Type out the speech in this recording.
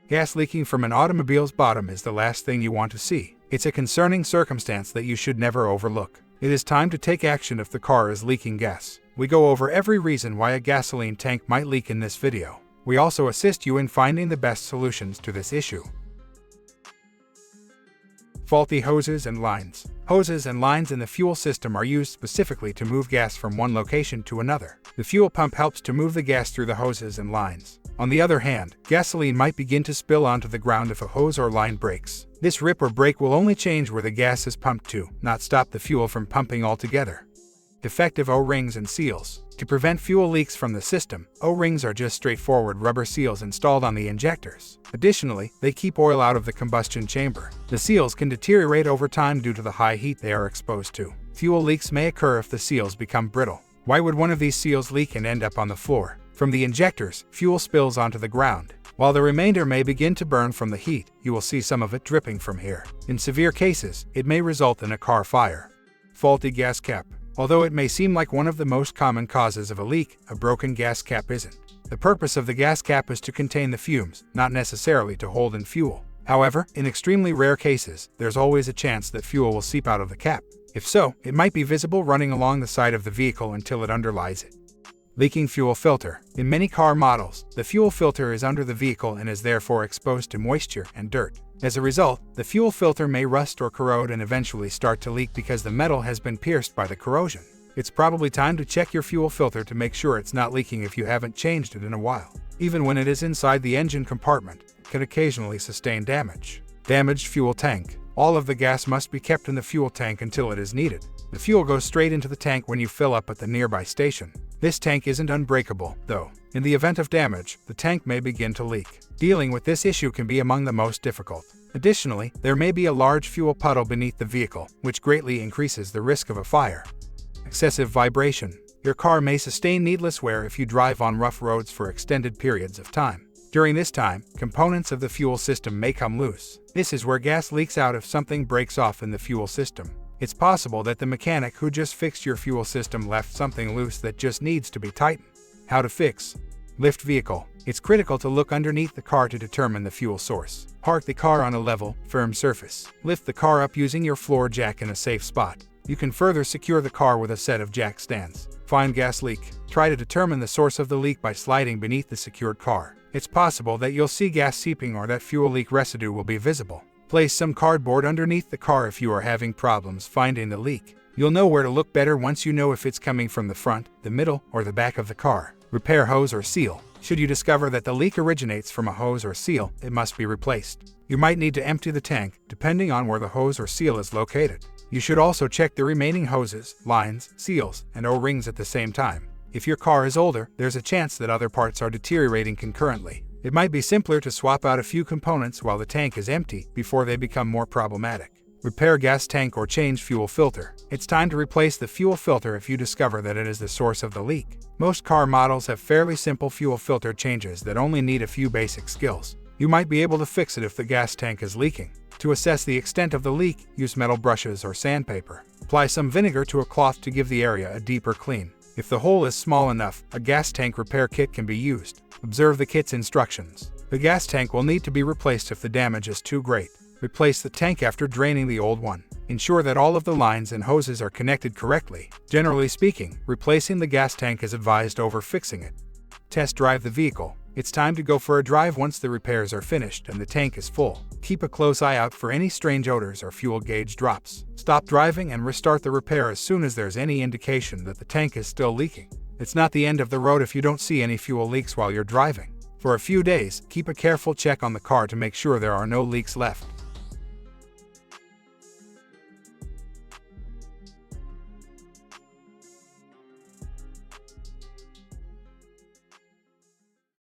Gas leaking from an automobile's bottom is the last thing you want to see. It's a concerning circumstance that you should never overlook. It is time to take action if the car is leaking gas. We go over every reason why a gasoline tank might leak in this video. We also assist you in finding the best solutions to this issue. Faulty hoses and lines. Hoses and lines in the fuel system are used specifically to move gas from one location to another. The fuel pump helps to move the gas through the hoses and lines. On the other hand, gasoline might begin to spill onto the ground if a hose or line breaks. This rip or break will only change where the gas is pumped to, not stop the fuel from pumping altogether. Defective O-rings and seals. To prevent fuel leaks from the system, O-rings are just straightforward rubber seals installed on the injectors. Additionally, they keep oil out of the combustion chamber. The seals can deteriorate over time due to the high heat they are exposed to. Fuel leaks may occur if the seals become brittle. Why would one of these seals leak and end up on the floor? From the injectors, fuel spills onto the ground. While the remainder may begin to burn from the heat, you will see some of it dripping from here. In severe cases, it may result in a car fire. Faulty gas cap. Although it may seem like one of the most common causes of a leak, a broken gas cap isn't. The purpose of the gas cap is to contain the fumes, not necessarily to hold in fuel. However, in extremely rare cases, there's always a chance that fuel will seep out of the cap. If so, it might be visible running along the side of the vehicle until it underlies it. Leaking fuel filter. In many car models, the fuel filter is under the vehicle and is therefore exposed to moisture and dirt. As a result, the fuel filter may rust or corrode and eventually start to leak because the metal has been pierced by the corrosion. It's probably time to check your fuel filter to make sure it's not leaking if you haven't changed it in a while. Even when it is inside the engine compartment, it can occasionally sustain damage. Damaged fuel tank. All of the gas must be kept in the fuel tank until it is needed. The fuel goes straight into the tank when you fill up at the nearby station. This tank isn't unbreakable, though. In the event of damage, the tank may begin to leak. Dealing with this issue can be among the most difficult. Additionally, there may be a large fuel puddle beneath the vehicle, which greatly increases the risk of a fire. Excessive vibration. Your car may sustain needless wear if you drive on rough roads for extended periods of time. During this time, components of the fuel system may come loose. This is where gas leaks out if something breaks off in the fuel system. It's possible that the mechanic who just fixed your fuel system left something loose that just needs to be tightened. How to fix. Lift vehicle. It's critical to look underneath the car to determine the fuel source. Park the car on a level, firm surface. Lift the car up using your floor jack in a safe spot. You can further secure the car with a set of jack stands. Find gas leak. Try to determine the source of the leak by sliding beneath the secured car. It's possible that you'll see gas seeping or that fuel leak residue will be visible. Place some cardboard underneath the car if you are having problems finding the leak. You'll know where to look better once you know if it's coming from the front, the middle, or the back of the car. Repair hose or seal. Should you discover that the leak originates from a hose or seal, it must be replaced. You might need to empty the tank, depending on where the hose or seal is located. You should also check the remaining hoses, lines, seals, and O-rings at the same time. If your car is older, there's a chance that other parts are deteriorating concurrently. It might be simpler to swap out a few components while the tank is empty before they become more problematic. Repair gas tank or change fuel filter. It's time to replace the fuel filter if you discover that it is the source of the leak. Most car models have fairly simple fuel filter changes that only need a few basic skills. You might be able to fix it if the gas tank is leaking. To assess the extent of the leak, use metal brushes or sandpaper. Apply some vinegar to a cloth to give the area a deeper clean. If the hole is small enough, a gas tank repair kit can be used. Observe the kit's instructions. The gas tank will need to be replaced if the damage is too great. Replace the tank after draining the old one. Ensure that all of the lines and hoses are connected correctly. Generally speaking, replacing the gas tank is advised over fixing it. Test drive the vehicle. It's time to go for a drive once the repairs are finished and the tank is full. Keep a close eye out for any strange odors or fuel gauge drops. Stop driving and restart the repair as soon as there's any indication that the tank is still leaking. It's not the end of the road if you don't see any fuel leaks while you're driving. For a few days, keep a careful check on the car to make sure there are no leaks left.